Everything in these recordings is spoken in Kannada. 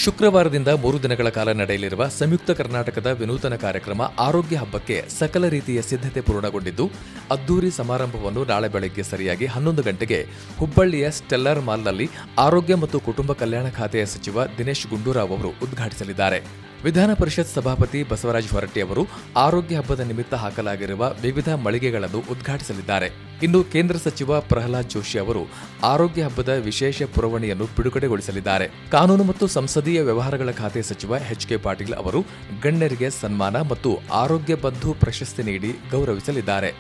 ಶುಕ್ರವಾರದಿಂದ 3 ದಿನಗಳ ಕಾಲ ನಡೆಯಲಿರುವ ಸಂಯುಕ್ತ ಕರ್ನಾಟಕದ ವಿನೂತನ ಕಾರ್ಯಕ್ರಮ ಆರೋಗ್ಯ ಹಬ್ಬಕ್ಕೆ ಸಕಲ ರೀತಿಯ ಸಿದ್ಧತೆ ಪೂರ್ಣಗೊಂಡಿದ್ದು, ಅದ್ದೂರಿ ಸಮಾರಂಭವನ್ನು ನಾಳೆ ಬೆಳಗ್ಗೆ ಸರಿಯಾಗಿ 11 ಗಂಟೆಗೆ ಹುಬ್ಬಳ್ಳಿಯ ಸ್ಟೆಲ್ಲರ್ ಮಾಲ್ನಲ್ಲಿ ಆರೋಗ್ಯ ಮತ್ತು ಕುಟುಂಬ ಕಲ್ಯಾಣ ಖಾತೆಯ ಸಚಿವ ದಿನೇಶ್ ಗುಂಡೂರಾವ್ ಅವರು ಉದ್ಘಾಟಿಸಲಿದ್ದಾರೆ. ವಿಧಾನ ಪರಿಷತ್ ಸಭಾಪತಿ ಬಸವರಾಜ ಹೊರಟ್ಟಿ ಅವರು ಆರೋಗ್ಯ ಹಬ್ಬದ ನಿಮಿತ್ತ ಹಾಕಲಾಗಿರುವ ವಿವಿಧ ಮಳಿಗೆಗಳನ್ನು ಉದ್ಘಾಟಿಸಲಿದ್ದಾರೆ. ಇನ್ನು ಕೇಂದ್ರ ಸಚಿವ ಪ್ರಹ್ಲಾದ್ ಜೋಶಿ ಅವರು ಆರೋಗ್ಯ ಹಬ್ಬದ ವಿಶೇಷ ಪುರವಣಿಯನ್ನು ಬಿಡುಗಡೆಗೊಳಿಸಲಿದ್ದಾರೆ. ಕಾನೂನು ಮತ್ತು ಸಂಸದೀಯ ವ್ಯವಹಾರಗಳ ಖಾತೆ ಸಚಿವ ಎಚ್.ಕೆ. ಪಾಟೀಲ್ ಅವರು ಗಣ್ಯರಿಗೆ ಸನ್ಮಾನ ಮತ್ತು ಆರೋಗ್ಯ ಬಂಧು ಪ್ರಶಸ್ತಿ ನೀಡಿ ಗೌರವಿಸಲಿದ್ದಾರೆ.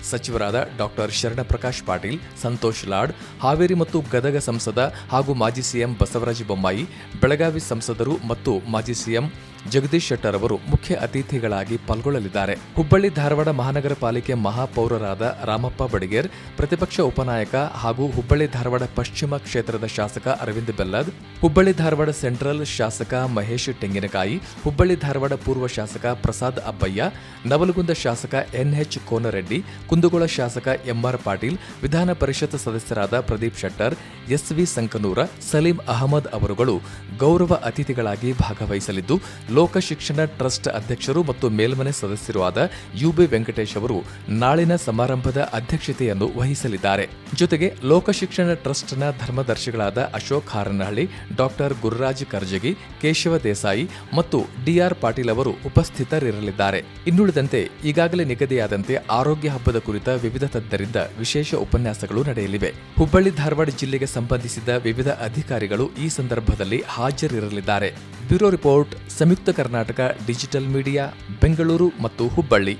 ಸಚಿವರಾದ ಡಾಕ್ಟರ್ ಶರಣಪ್ರಕಾಶ್ ಪಾಟೀಲ್, ಸಂತೋಷ್ ಲಾಡ್, ಹಾವೇರಿ ಮತ್ತು ಗದಗ ಸಂಸದ ಹಾಗೂ ಮಾಜಿ ಸಿಎಂ ಬಸವರಾಜ ಬೊಮ್ಮಾಯಿ, ಬೆಳಗಾವಿ ಸಂಸದರು ಮತ್ತು ಮಾಜಿ ಸಿಎಂ ಜಗದೀಶ್ ಶೆಟ್ಟರ್ ಅವರು ಮುಖ್ಯ ಅತಿಥಿಗಳಾಗಿ ಪಾಲ್ಗೊಳ್ಳಲಿದ್ದಾರೆ. ಹುಬ್ಬಳ್ಳಿ ಧಾರವಾಡ ಮಹಾನಗರ ಪಾಲಿಕೆ ಮಹಾಪೌರರಾದ ರಾಮಪ್ಪ ಬಡಿಗೇರ್, ಪ್ರತಿಪಕ್ಷ ಉಪನಾಯಕ ಹಾಗೂ ಹುಬ್ಬಳ್ಳಿ ಧಾರವಾಡ ಪಶ್ಚಿಮ ಕ್ಷೇತ್ರದ ಶಾಸಕ ಅರವಿಂದ್ ಬೆಲ್ಲದ್, ಹುಬ್ಬಳ್ಳಿ ಧಾರವಾಡ ಸೆಂಟ್ರಲ್ ಶಾಸಕ ಮಹೇಶ್ ತೆಂಗಿನಕಾಯಿ, ಹುಬ್ಬಳ್ಳಿ ಧಾರವಾಡ ಪೂರ್ವ ಶಾಸಕ ಪ್ರಸಾದ್ ಅಬ್ಬಯ್ಯ, ನವಲಗುಂದ ಶಾಸಕ ಎನ್ಎಚ್ ಕೋನರೆಡ್ಡಿ, ಕುಂದಗೋಳ ಶಾಸಕ ಎಂಆರ್ ಪಾಟೀಲ್, ವಿಧಾನ ಪರಿಷತ್ ಸದಸ್ಯರಾದ ಪ್ರದೀಪ್ ಶೆಟ್ಟರ್, ಎಸ್ವಿ ಸಂಕನೂರ, ಸಲೀಂ ಅಹಮದ್ ಅವರುಗಳು ಗೌರವ ಅತಿಥಿಗಳಾಗಿ ಭಾಗವಹಿಸಲಿದ್ದು, ಲೋಕ ಶಿಕ್ಷಣ ಟ್ರಸ್ಟ್ ಅಧ್ಯಕ್ಷರು ಮತ್ತು ಮೇಲ್ಮನೆ ಸದಸ್ಯರೂ ಆದ ಯುಬಿ ವೆಂಕಟೇಶ್ ಅವರು ನಾಳಿನ ಸಮಾರಂಭದ ಅಧ್ಯಕ್ಷತೆಯನ್ನು ವಹಿಸಲಿದ್ದಾರೆ. ಜೊತೆಗೆ ಲೋಕ ಶಿಕ್ಷಣ ಟ್ರಸ್ಟ್ನ ಧರ್ಮದರ್ಶಿಗಳಾದ ಅಶೋಕ್ ಹಾರನಹಳ್ಳಿ, ಡಾಕ್ಟರ್ ಗುರುರಾಜ್ ಕರ್ಜಗಿ, ಕೇಶವ ದೇಸಾಯಿ ಮತ್ತು ಡಿಆರ್ ಪಾಟೀಲ್ ಅವರು ಉಪಸ್ಥಿತರಿರಲಿದ್ದಾರೆ. ಇನ್ನುಳಿದಂತೆ ಈಗಾಗಲೇ ನಿಗದಿಯಾದಂತೆ ಆರೋಗ್ಯ ಹಬ್ಬದ ಕುರಿತ ವಿವಿಧ ತಜ್ಞರಿಂದ ವಿಶೇಷ ಉಪನ್ಯಾಸಗಳು ನಡೆಯಲಿವೆ. ಹುಬ್ಬಳ್ಳಿ ಧಾರವಾಡ ಜಿಲ್ಲೆಗೆ ಸಂಬಂಧಿಸಿದ ವಿವಿಧ ಅಧಿಕಾರಿಗಳು ಈ ಸಂದರ್ಭದಲ್ಲಿ ಹಾಜರಿರಲಿದ್ದಾರೆ. ಬ್ಯೂರೋ ರಿಪೋರ್ಟ್, ಸಂಯುಕ್ತ ಕರ್ನಾಟಕ ಡಿಜಿಟಲ್ ಮೀಡಿಯಾ, ಬೆಂಗಳೂರು ಮತ್ತು ಹುಬ್ಬಳ್ಳಿ.